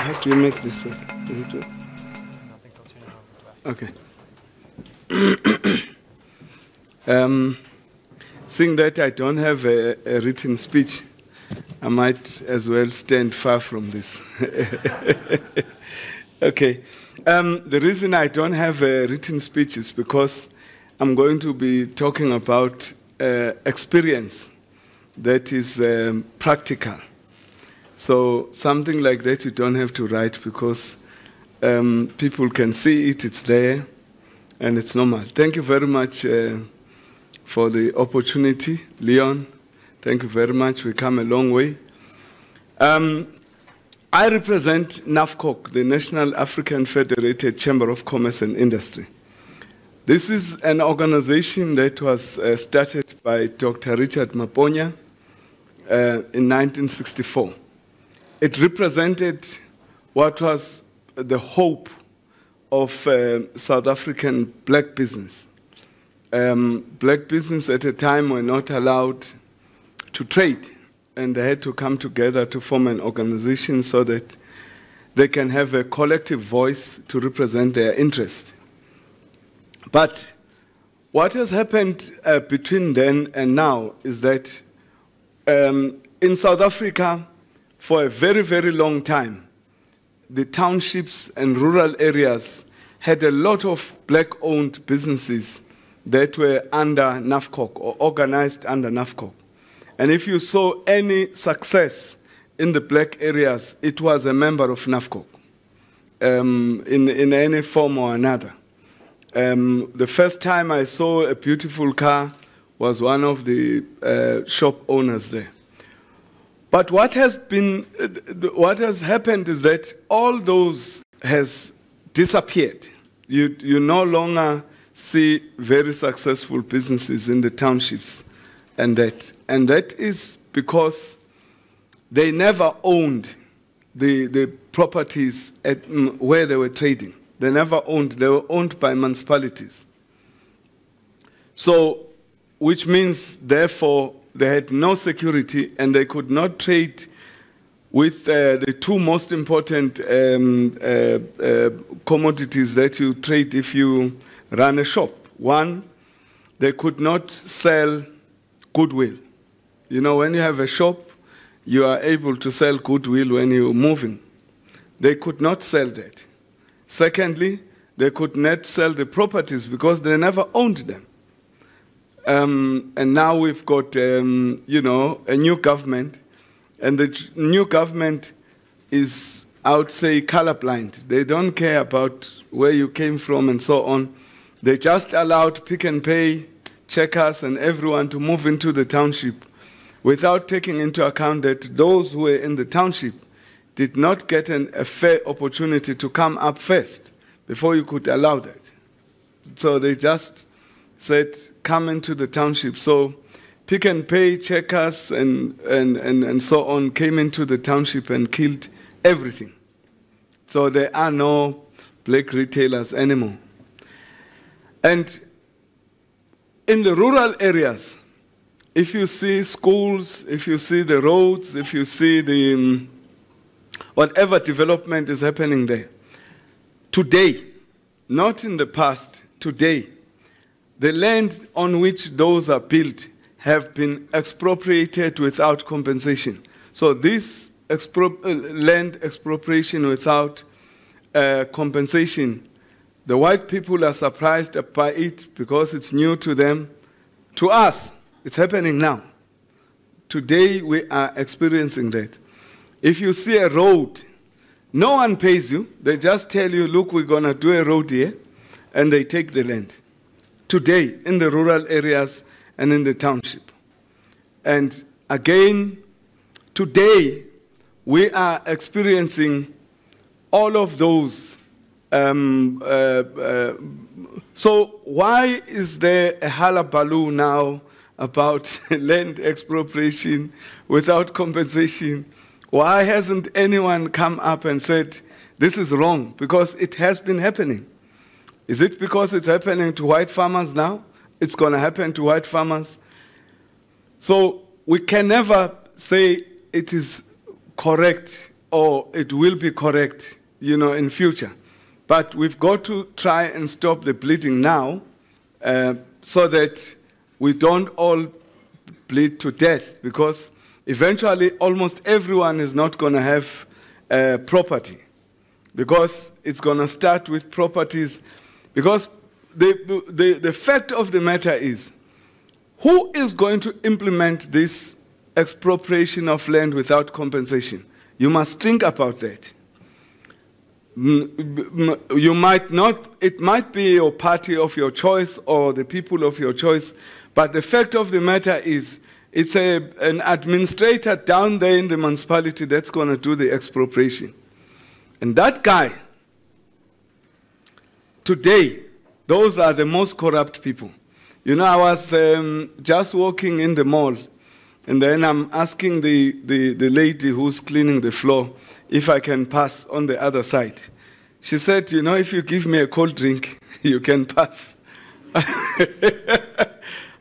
How do you make this work? Is it work? Okay. Seeing that I don't have a written speech, I might as well stand far from this. Okay. The reason I don't have a written speech is because I'm going to be talking about experience that is practical. So something like that you don't have to write because people can see it, it's there, and it's normal. Thank you very much for the opportunity, Leon. Thank you very much. We come a long way. I represent NAFCOC, the National African Federated Chamber of Commerce and Industry. This is an organization that was started by Dr. Richard Maponya in 1964. It represented what was the hope of South African black business. Black business at a time were not allowed to trade, and they had to come together to form an organization so that they can have a collective voice to represent their interest. But what has happened between then and now is that in South Africa, for a very, very long time, the townships and rural areas had a lot of black-owned businesses that were under NAFCOC or organized under NAFCOC. And if you saw any success in the black areas, it was a member of NAFCOC in any form or another. The first time I saw a beautiful car was one of the shop owners there. But what has happened is that all those has disappeared. You no longer see very successful businesses in the townships, and that is because they never owned the properties where they were trading. They never owned. They were owned by municipalities. So, which means, therefore, they had no security and they could not trade with the two most important commodities that you trade if you run a shop. One, they could not sell goodwill. You know, when you have a shop, you are able to sell goodwill when you're moving. They could not sell that. Secondly, they could not sell the properties because they never owned them. And now we've got, you know, a new government, and the new government is, I would say, colorblind. They don't care about where you came from and so on. They just allowed Pick and Pay, Checkers, and everyone to move into the township without taking into account that those who were in the township did not get a fair opportunity to come up first before you could allow that. So they just said, come into the township. So Pick and Pay, Checkers, and so on came into the township and killed everything. So there are no black retailers anymore. And in the rural areas, if you see schools, if you see the roads, if you see the whatever development is happening there, today, not in the past, today, the land on which those are built have been expropriated without compensation. So this land expropriation without compensation, the white people are surprised by it because it's new to them. To us, it's happening now. Today, we are experiencing that. If you see a road, no one pays you. They just tell you, look, we're going to do a road here, and they take the land. Today, in the rural areas and in the township. And again, today, we are experiencing all of those. So why is there a hullabaloo now about land expropriation without compensation? Why hasn't anyone come up and said, this is wrong? Because it has been happening. Is it because it's happening to white farmers now? It's going to happen to white farmers. So we can never say it is correct or it will be correct, in future. But we've got to try and stop the bleeding now so that we don't all bleed to death, because eventually almost everyone is not going to have property, because it's going to start with properties. Because the fact of the matter is, who is going to implement this expropriation of land without compensation? You must think about that. You might not, it might be your party of your choice or the people of your choice, but the fact of the matter is, it's an administrator down there in the municipality that's going to do the expropriation. And that guy, today, those are the most corrupt people. I was just walking in the mall, and then I'm asking the lady who's cleaning the floor if I can pass on the other side. She said, if you give me a cold drink, you can pass.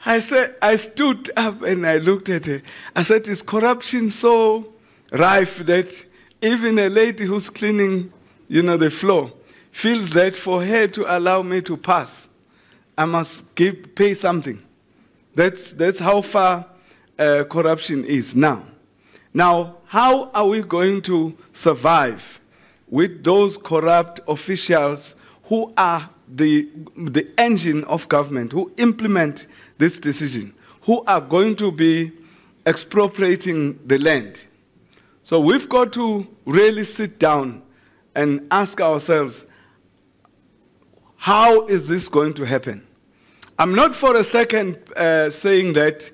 I stood up and I looked at her. I said, is corruption so rife that even a lady who's cleaning, the floor feels that for her to allow me to pass, I must pay something? That's how far corruption is now. Now, how are we going to survive with those corrupt officials who are the engine of government, who implement this decision, who are going to be expropriating the land? So we've got to really sit down and ask ourselves, how is this going to happen? I'm not for a second saying that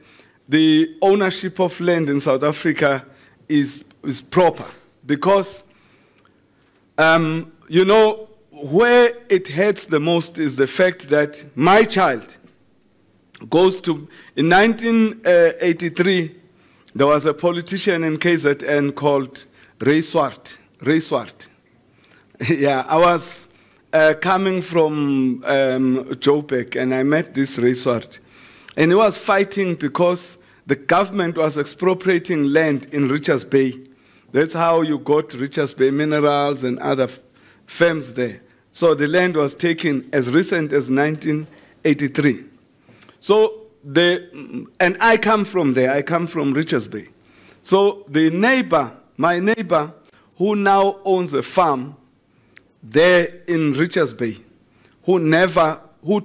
the ownership of land in South Africa is proper, because, where it hurts the most is the fact that my child goes to, in 1983, there was a politician in KZN called Ray Swart. Yeah, I was coming from Joburg, and I met this Ray Swart. And he was fighting because the government was expropriating land in Richards Bay. That's how you got Richards Bay Minerals and other firms there. So the land was taken as recent as 1983. So and I come from there. I come from Richards Bay. So the neighbor, my neighbor, who now owns a farm there in Richards Bay, who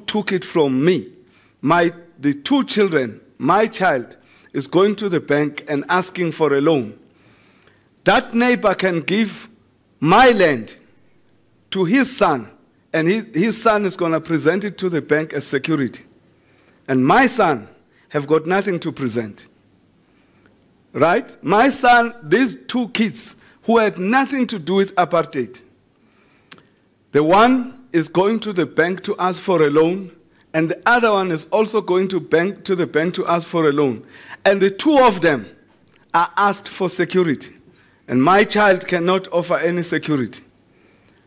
took it from me, the two children, my child is going to the bank and asking for a loan. That neighbor can give my land to his son, and his son is going to present it to the bank as security. And my son have got nothing to present. Right? My son, these two kids who had nothing to do with apartheid, the one is going to the bank to ask for a loan, and the other one is also going to the bank to ask for a loan. And the two of them are asked for security. And my child cannot offer any security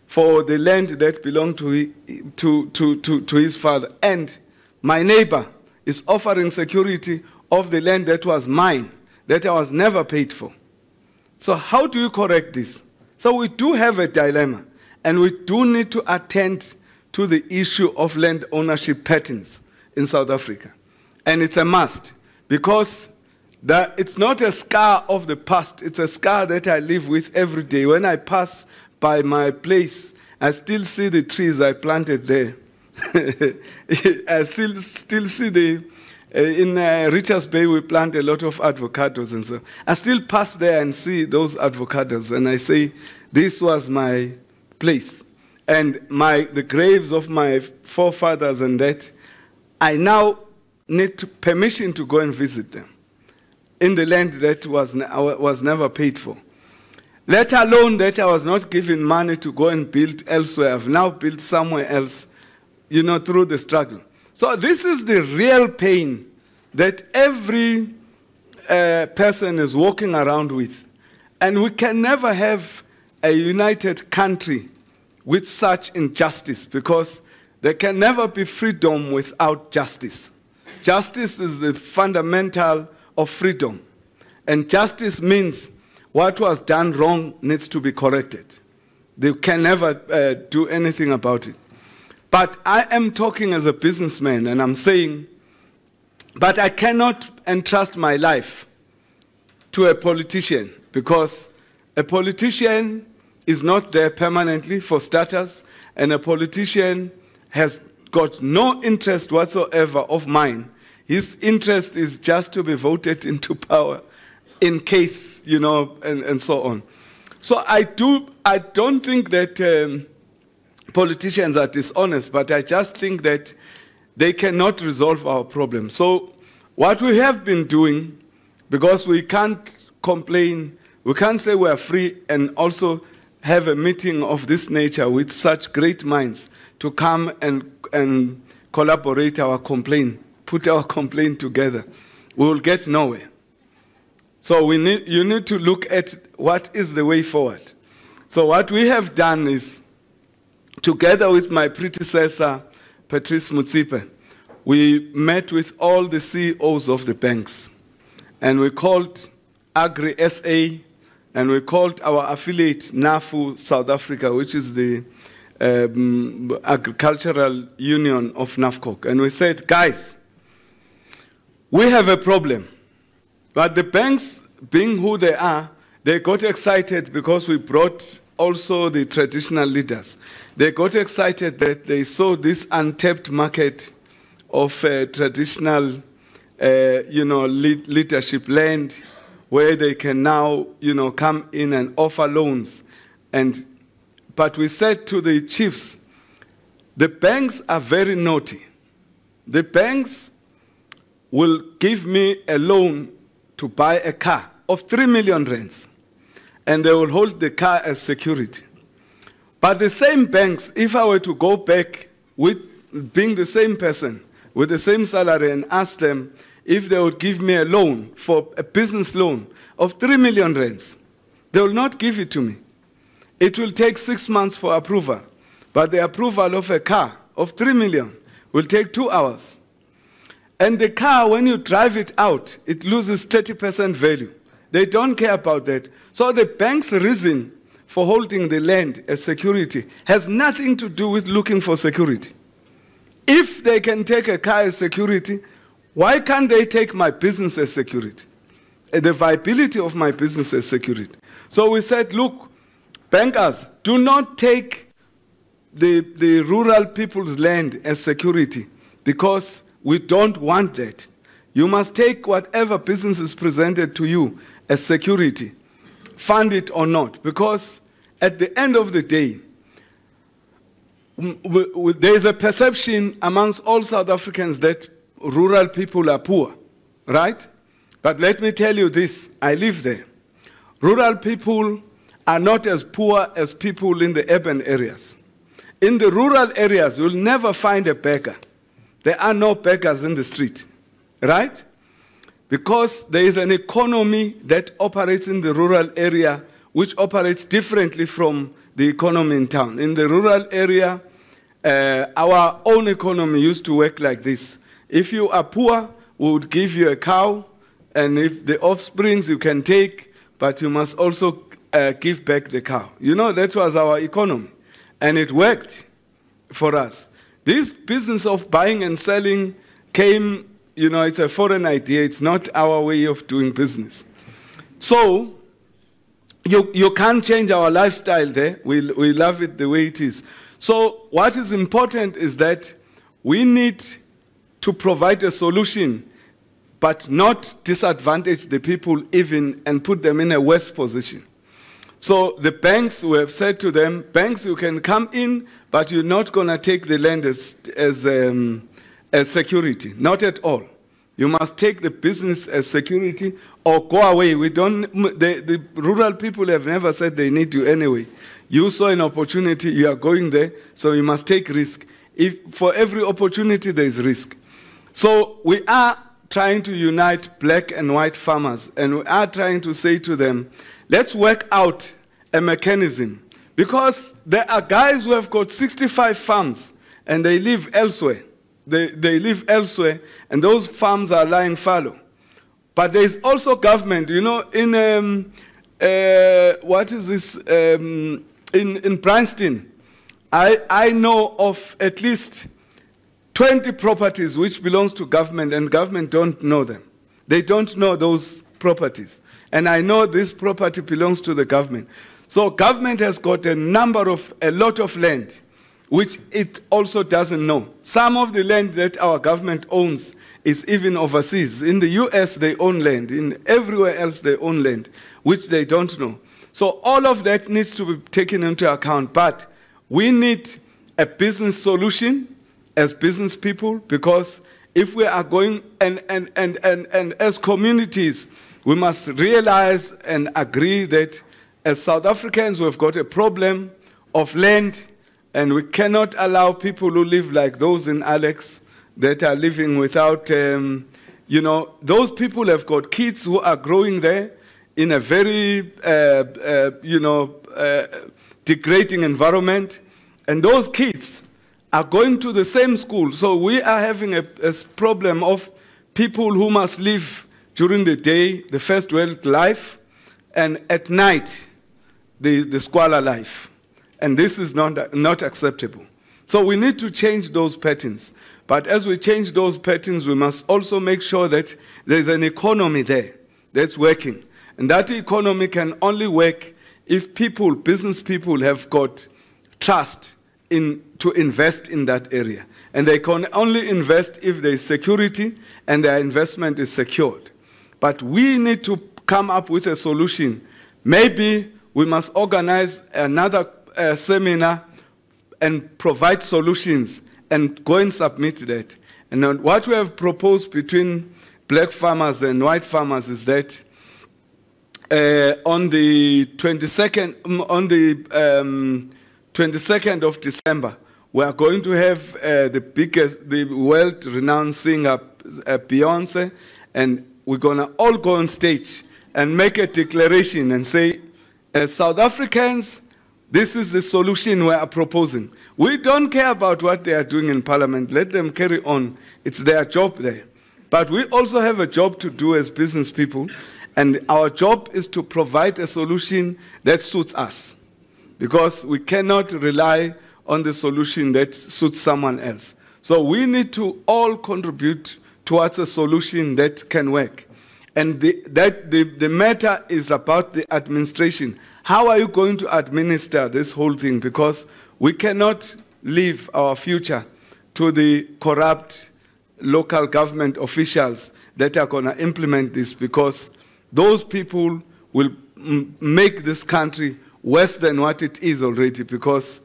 for the land that belonged to his father. And my neighbor is offering security of the land that was mine, that I was never paid for. So how do you correct this? So we do have a dilemma, and we do need to attend to the issue of land ownership patterns in South Africa. And it's a must, because it's not a scar of the past, it's a scar that I live with every day. When I pass by my place, I still see the trees I planted there. I still see in Richards Bay we plant a lot of avocados, and so I still pass there and see those avocados, and I say, this was my place. And the graves of my forefathers and that, I now need permission to go and visit them in the land that was never paid for. Let alone that I was not given money to go and build elsewhere. I've now built somewhere else, through the struggle. So this is the real pain that every person is walking around with. And we can never have a united country with such injustice, because there can never be freedom without justice. Justice is the fundamental of freedom. And justice means what was done wrong needs to be corrected. They can never do anything about it. But I am talking as a businessman, and I'm saying, but I cannot entrust my life to a politician, because a politician is not there permanently, for starters, and a politician has got no interest whatsoever of mine. His interest is just to be voted into power in case, you know, and so on. So I don't think that politicians are dishonest, but I just think that they cannot resolve our problem. So what we have been doing, because we can't complain, we can't say we are free and also have a meeting of this nature with such great minds to come and collaborate our complaint, put our complaint together. We will get nowhere. So you need to look at what is the way forward. So what we have done is, together with my predecessor, Patrice Mutsipe, we met with all the CEOs of the banks, and we called Agri SA, and we called our affiliate NAFU South Africa, which is the Agricultural Union of NAFCOC. And we said, guys, we have a problem. But the banks, being who they are, they got excited because we brought also the traditional leaders. They got excited that they saw this untapped market of traditional leadership land, where they can now, come in and offer loans. But we said to the chiefs, the banks are very naughty. The banks will give me a loan to buy a car of 3 million rands, and they will hold the car as security. But the same banks, if I were to go back with being the same person, with the same salary, and ask them if they would give me a loan, for a business loan of 3 million rands, they will not give it to me. It will take 6 months for approval, but the approval of a car of 3 million will take 2 hours. And the car, when you drive it out, it loses 30% value. They don't care about that. So the bank's reason for holding the land as security has nothing to do with looking for security. If they can take a car as security, why can't they take my business as security? The viability of my business as security. So we said, look, bankers, do not take the rural people's land as security, because we don't want that. You must take whatever business is presented to you as security, fund it or not, because at the end of the day, there is a perception amongst all South Africans that rural people are poor, right? But let me tell you this, I live there. Rural people are not as poor as people in the urban areas. In the rural areas, you'll never find a beggar. There are no beggars in the street, right? Because there is an economy that operates in the rural area which operates differently from the economy in town. In the rural area, our own economy used to work like this. If you are poor, we would give you a cow, and if the offsprings you can take, but you must also give back the cow. You know, that was our economy, and it worked for us. This business of buying and selling came, it's a foreign idea. It's not our way of doing business. So you can't change our lifestyle there. We love it the way it is. So what is important is that we need to provide a solution, but not disadvantage the people even and put them in a worse position. So the banks, we have said to them, banks, you can come in, but you're not going to take the land as security. Not at all. You must take the business as security or go away. The rural people have never said they need you anyway. You saw an opportunity, you are going there, so you must take risk. For every opportunity, there is risk. So we are trying to unite black and white farmers, and we are trying to say to them, let's work out a mechanism, because there are guys who have got 65 farms and they live elsewhere. They live elsewhere, and those farms are lying fallow. But there is also government, what is this, in Bryanston, I know of at least 20 properties which belongs to government, and government don't know them. They don't know those properties. And I know this property belongs to the government. So government has got a lot of land, which it also doesn't know. Some of the land that our government owns is even overseas. In the US, they own land. In everywhere else, they own land, which they don't know. So all of that needs to be taken into account. But we need a business solution as business people, because if we are going, and as communities, we must realize and agree that as South Africans, we've got a problem of land, and we cannot allow people who live like those in Alex that are living without, you know, those people have got kids who are growing there in a very, you know, degrading environment, and those kids are going to the same school. So we are having a problem of people who must live during the day, the first world life, and at night, the squalor life. And this is not acceptable. So we need to change those patterns. But as we change those patterns, we must also make sure that there's an economy there that's working. And that economy can only work if people, business people, have got trust to invest in that area. And they can only invest if there is security and their investment is secured. But we need to come up with a solution. Maybe we must organize another seminar and provide solutions and go and submit that. And what we have proposed between black farmers and white farmers is that on the 22nd of December, we are going to have the world-renowned singer Beyonce, and we're going to all go on stage and make a declaration and say, as South Africans, this is the solution we are proposing. We don't care about what they are doing in Parliament. Let them carry on. It's their job there. But we also have a job to do as business people, and our job is to provide a solution that suits us, because we cannot rely on the solution that suits someone else. So we need to all contribute towards a solution that can work. And the matter is about the administration. How are you going to administer this whole thing? Because we cannot leave our future to the corrupt local government officials that are going to implement this, because those people will make this country worse than what it is already, because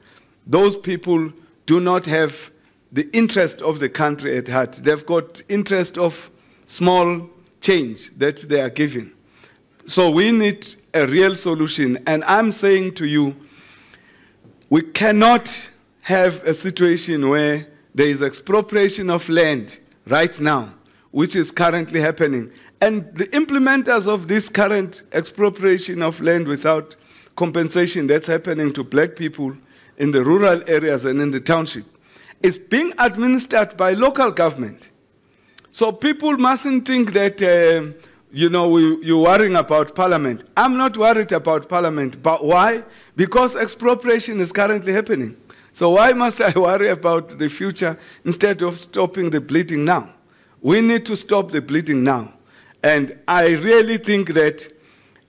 those people do not have the interest of the country at heart. They've got interest of small change that they are giving. So we need a real solution. And I'm saying to you, we cannot have a situation where there is expropriation of land right now, which is currently happening. And the implementers of this current expropriation of land without compensation that's happening to black people in the rural areas and in the township is being administered by local government. So people mustn't think that, you know, you're worrying about Parliament. I'm not worried about Parliament. But why? Because expropriation is currently happening. So why must I worry about the future instead of stopping the bleeding now? We need to stop the bleeding now. And I really think that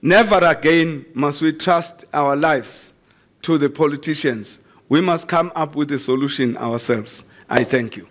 never again must we trust our lives to the politicians. We must come up with a solution ourselves. I thank you.